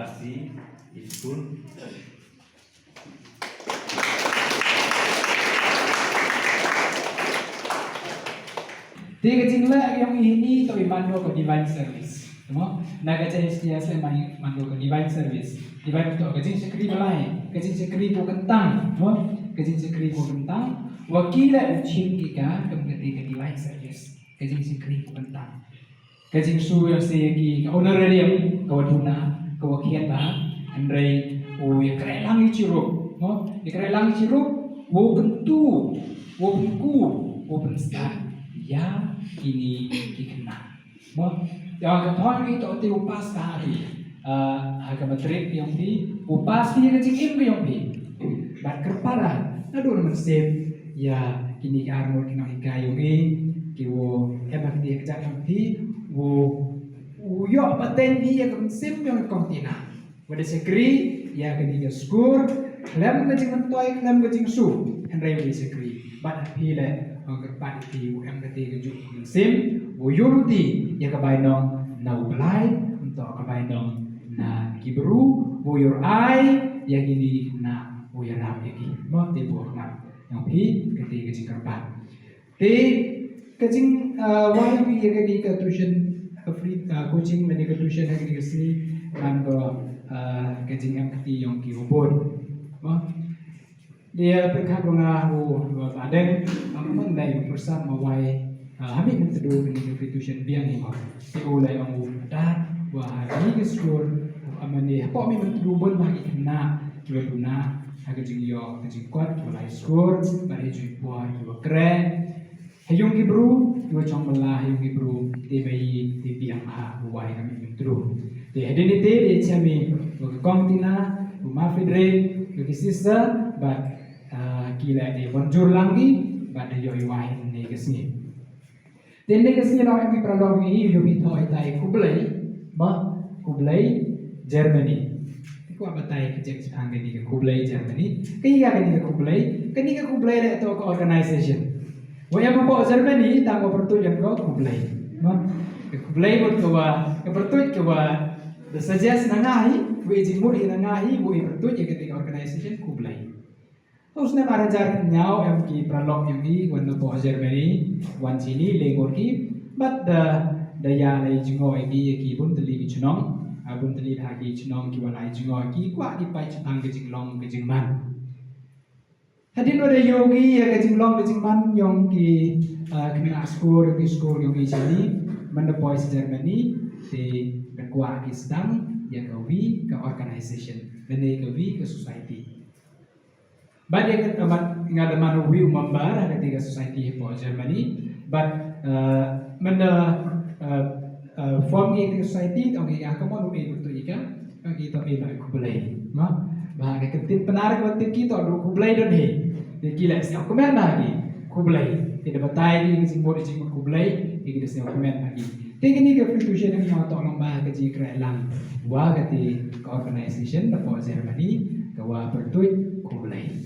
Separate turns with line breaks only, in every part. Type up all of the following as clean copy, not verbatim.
kasih Ispun.
Di kecinglah yang ini tu mandu ke divine service, temo? Naga cahaya setiasa mandu ke divine service. Divine tu kecing sekri balai, kecing sekri ko kentang, temo? Kecing sekri ko kentang. Wakila ucin kita kemudian ke divine service, kecing sekri ko kentang. Kecing su yang segi ke honorarium, ke waduna, ke wakiat bah, andai ya kerelang iciruk, temo? Ya kerelang iciruk, wo kentu, wo penku, wo penstar. Ya ini dikenal. Yang ketahuan itu ti upas hari. Harga matrik yang di upas dia kecil yang di. Bat kerpara. Aduh mesin. Ya kini armor kena hikayu ni. Kiwo hebat dia kejap yang di. Uyok paten dia konsep yang kontina. Wada sekri ya kini skur. Lem kecing mentoy, lem kecing su. Henry wada sekri. Bat hile. Kerpat di UM ketiga kejuk sim, wuyuruti ya kebainong na ublay, untuk kebainong na kibru, wuyur ai ya gini na wuyarap lagi, mau tibu hormat yang pi ketiga kecing kerpat. Di kecing wayang ya ketiga tuition free coaching menika tuition yang ketiga si kan go kecing yang ketiga yang kiubon, dia berkabungahu badan mengenai perusahaan mawai hamil menteduh dengan institution biang imam diulai orang dah wah ini sekolah amani apa mi menteduh pun bagi kena juga guna agak jingyo jingkot mulai sekolah bari jingkwa juga keren hayung gibru juga cong belah hayung gibru tibai tibiang ha wai kami menteduh di identity di kami kontina rumah fedre bagi sister but kila dia bonjur lagi pada yoi wahin ni kesini. Dan ni kesini orang yang berlalu ini lebih tahu itu Kublai Germany. Iku apa tahu kerja sekarang ni Kublai Germany. Kaya ni Kublai itu ke organisation. Wajah apa Germany tanpa pertujuan kau Kublai. Kublai bertujuan kewa the suggest nangahi, wajib muri nangahi, wajib bertujuan ketika organisation Kublai. उसने महाराजा न्याव एम की प्रलोक yang di wan po Germany wan sini lengor ki but the ya lai jingo ki bun teli ki chunong bun teli ha ki chunong ki walai jingo ki kwa ki pai chang ke jinglong ke jingman hadin ode yogi ya ke jinglong ke jingman yong ki kena skor yang di sini mendeploy Germany di berkuah ki sedang ya kawi ke organization dan kawi ke society. But dia ngada manu view membar ketika society for Germany, but form ini society tong yang kamu nubi betul ika, kita pilih kubelai, bahkan ketin penarik ketin kita do kubelai dan he, dia gila siapa komen lagi kubelai, tidak batai ini simbol simbol kubelai, dia siapa komen lagi. Tinggi ni keputusan yang mau tolong bah kerja kerelang, wah ketika organisation for Germany, kawa bertuj kubelai.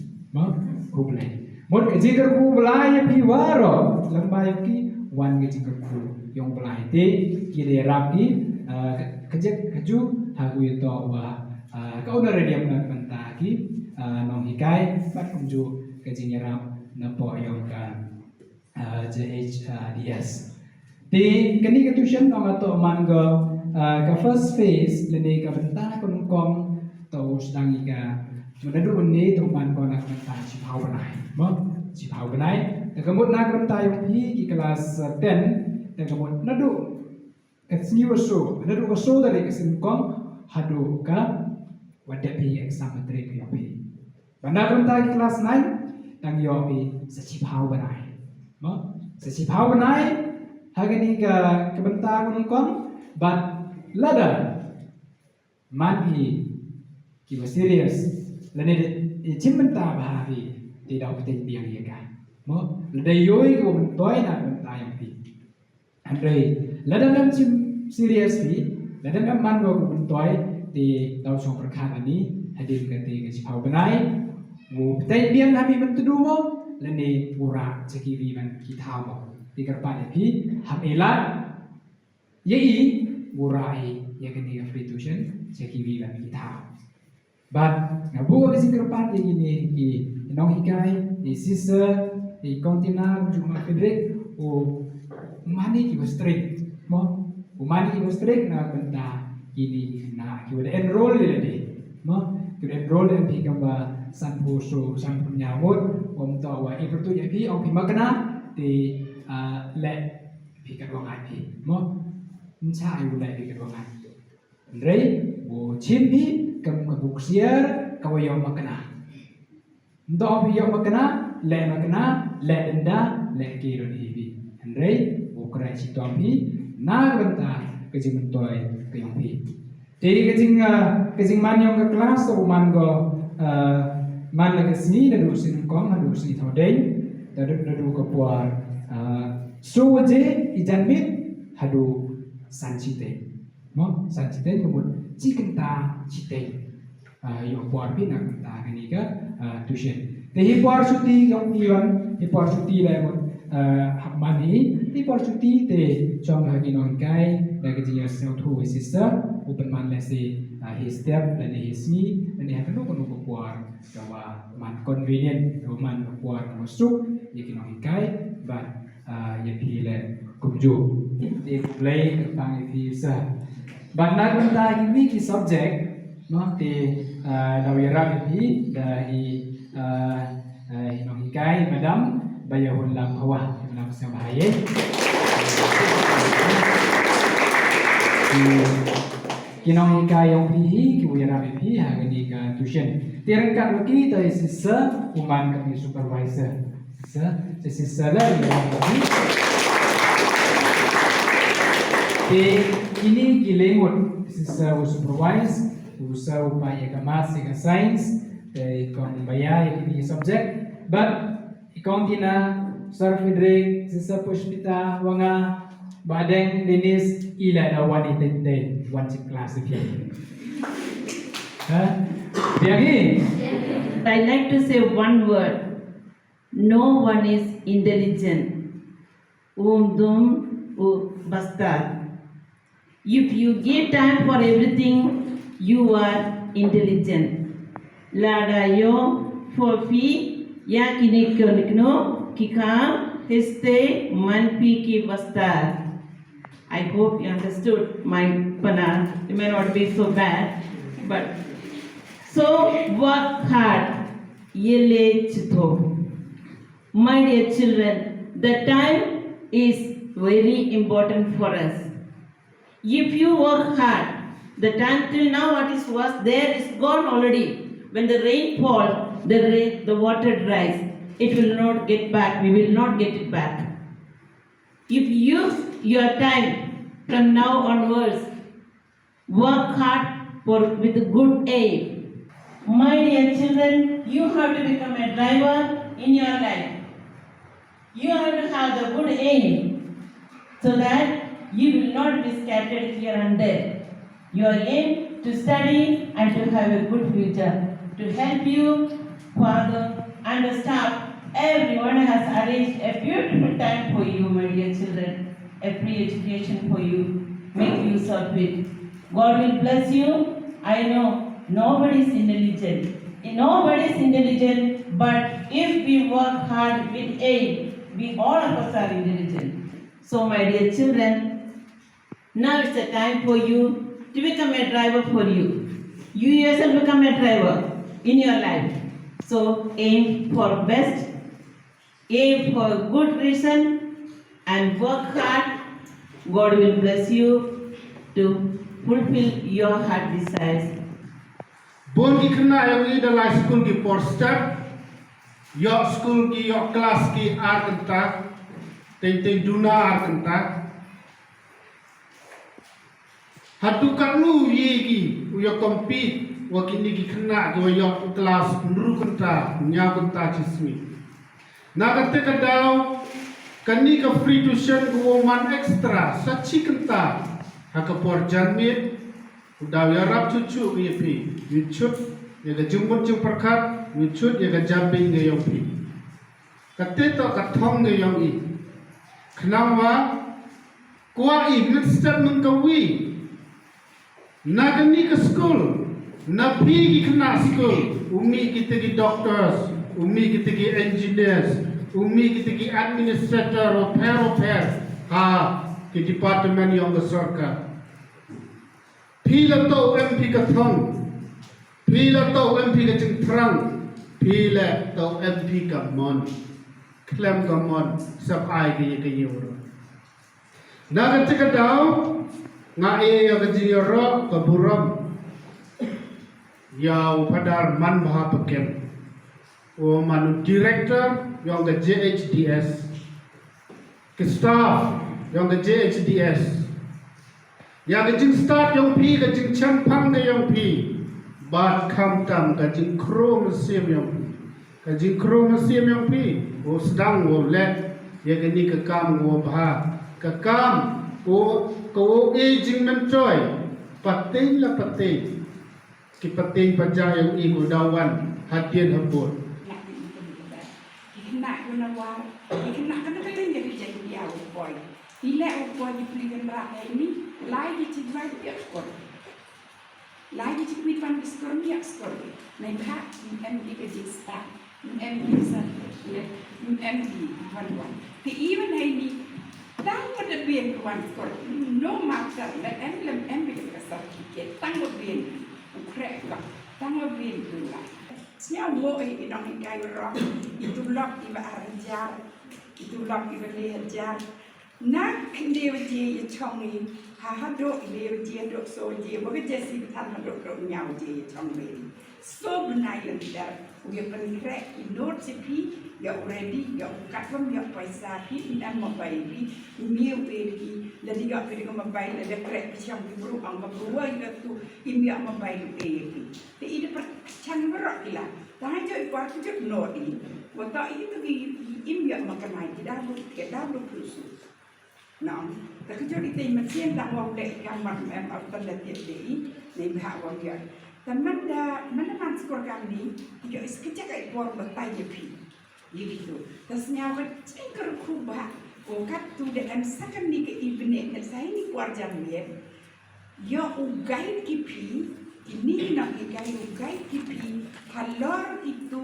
Kublai. Mod kejiker kublai pi waro lambai ki wan kejiker ku yang belai te kiri rapi kejek keju hagu itu wa kau nara dia menata ki nong hikai bat kunju kejinya rap napo yang JHDS. Di kini ketusian nong atau mangga ke first phase lene ke bentah kunungkong tau sedang ika menadu ini teman kau nak mentah cipau benai, cipau benai. Kemudian nak mentah yang di kelas 10, kemudian nadu kesini waso, nadu waso dari kesini kong hadu ka wadapi exam matrik yopi. Bandar mentah kelas 9, tang yopi secipau benai, secipau benai. Hari ini ke bentah kong, but lada mati kiwa serius. Lain cimenta bahari tidak betul biang ia kan, ledai yoi ko mentoy nak mentah yang pi, andai ledam cim serius pi, ledam man ko mentoy di daun song perkara ni hadir ketika cipau benai, betul biang kami mentuduh mo, lene pura cekiwi man kita mo, di kerpat pi ham elat, yei burai ya kini free tuition sekiwi lah kita. But ngabu kasi kerpat yang ini di nong hikai di sister di kontina cuma Frederick umani kiba strict mo umani kiba strict na benda ini na kiba enroll di mo kiba enroll dan hingga ba san puso san penyawut untuk wa ipertu ya pi ong pimakna di le pi kadwangan pi mo ncha ayu le pi kadwangan rei bo chimpi kam kabuksier kawayong makna ndo pi yung makna le denda le kiro hibi rei bo krai sitompi na benta kejimentoy kayong pi jadi kejing man yung ka kelas o man go man la kesini dadu sin kong dadu sin thodeng dadu ka puar so je ijanmit hadu sanchite mo sanchite kebun cikenta cite yo puar pi nak ta kani ka tuition tehi puar suti yung iwan hi puar suti la mo mani hi puar suti te chong ha ginong kai la kejing ya sel thu sister open man la se his step dan hismi dan dia kanu kanu kuar kawa man convenient man kuar masuk yakin hikai but ya pile kumju di play tentang itu sa but nak benda ini ki subject no di dawira ini dari hikai madam bayahul lam hawa dalam bahaya kinong hikayong pihi kiwira pihi hagani ka tuition tirangkat lagi dari sisa uman kami supervisor sisa lah yang lagi ini gilengot sisa supervise usa upaya kamas ka science ikon baya ini subject but ikon tina Sir Frederick sisa puspita wanga badeng Dennis ila na wanita one class of you.
I like to say one word. No one is intelligent. Dum basta. If you give time for everything, you are intelligent. Lada yo for fee ya kinikno kika heste manpi ki basta. I hope you understood my pana. It may not be so bad, but so work hard. Yele chito. My dear children, the time is very important for us. If you work hard, the time till now what was there is gone already. When the rain falls, the water dries. It will not get back. We will not get it back. If you use your time from now onwards, work hard with a good aim. My dear children, you have to become a driver in your life. You have to have the good aim so that you will not be scattered here and there. Your aim to study and to have a good future. To help you, Father and the staff, everyone has arranged a beautiful time for you, my dear children. A free education for you. Make use of it. God will bless you. I know nobody is intelligent. Nobody is intelligent, but if we work hard with aim, we all of us are intelligent. So, my dear children, now it's the time for you to become a driver for you. You yourself become a driver in your life. So, aim for best, aim for good reason, and work hard. God will bless you to fulfill your heart desires.
Bon ki kena yang ini dalam school ki for step, yok school ki yok kelas ki ar kenta, tentang duna ar kenta. Hatu kalu ye ki yok compete, wakini ki kena ki yok kelas nuru kenta, nya kenta cismi. Nakate kadau kani ka free tuition ko man extra sachi kenta, hakapor janmit. Udah yarap cucu pi, wicut ya ga jumbut jung perkat, wicut ya ga jambing ga yong pi. Kateto katong ga yong i. Kenapa? Kuah i step mengkawi. Nagani ke school, nabi ki kena school, umi kita ki doctors, umi kita ki engineers, umi kita ki administrator, repair, ki department yang besar. Pila tau MP ke thong, pila tau MP ke cengtrang, pila tau MP ke mon, klaim ke mon, sapai ke yoro. Naga cakap dau, ngai ya kejiro keburam, ya padar man baha pekem, manu director yang ke JHDS, ke staff yang ke JHDS. Ya kajing start yang pi kajing campang ke yang pi bat kam tam kajing kro mesim yang pi kajing kro mesim yang pi o sedang o let ya kini ke kam o bah ke kam o ko e jing mencoy pating la pating ki pating paja yang i ko dawan hadian habur
nak guna war nak kena jadi dia boy Ila upon di pilihan rakyat ini, lagi cipta dia skor, lagi cipta pan skor dia skor. Naik hak MD kejista, MD sana, MD wan. Ti even ini, tangguh debien wan skor, no matter let MD kesar kiket, tangguh debien, ukrek lah, tangguh debien pula. Senyap boleh inang ikai rock, itu lock iba arjar, itu lock iba lejar. Nak dia je chongi ha do dia je do so je boga je si tan do nyau je chongi so benai dar we pen crack note pi ya already ya katlam ya paisa pi dan mobile pi miu pi jadi ya pi ko mobile da crack chong pi bru ang mabruwa ya tu imya mobile pi te ide per chan berak ila ta jo par jo note ini wata itu imya makanai tidak bu tidak bu plusu Nam, tapi jadi tema siang tak wang dek kamar atau letak dek ni bahak wang dia. Dan mana skor kami, dia sekejap kat luar betai je pi, gitu. Terus nyawa cengker kubah, kat tu dengan second ni ke ibne, saya ni keluarga dia, dia ugai kipi, ini nak ugai kipi, kalau itu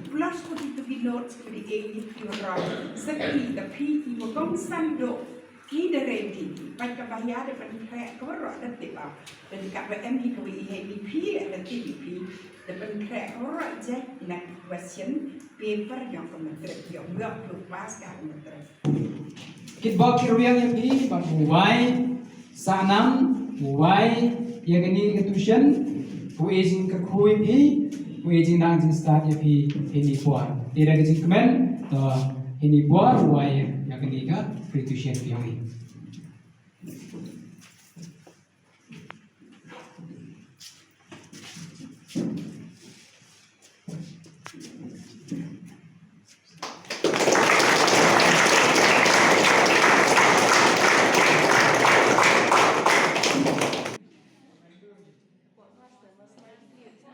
plus itu kinot seperti ini orang, seperti tapi ibu kong sandok. Kita ready, baca bahaya depan krek korok detik lah. Dan kat BM ni kau IDP ada TDP depan krek korok je nak question paper yang kementerian yang buat lupas kat kementerian.
Kit bak kiruyang yang ni bak buai sanam buai yang ini ketusian bu ezin ke kui pi bu ezin nang jin start ya pi ini buat. Tidak kejin kemen ini buat buai yang ini ke ketusian yang ini.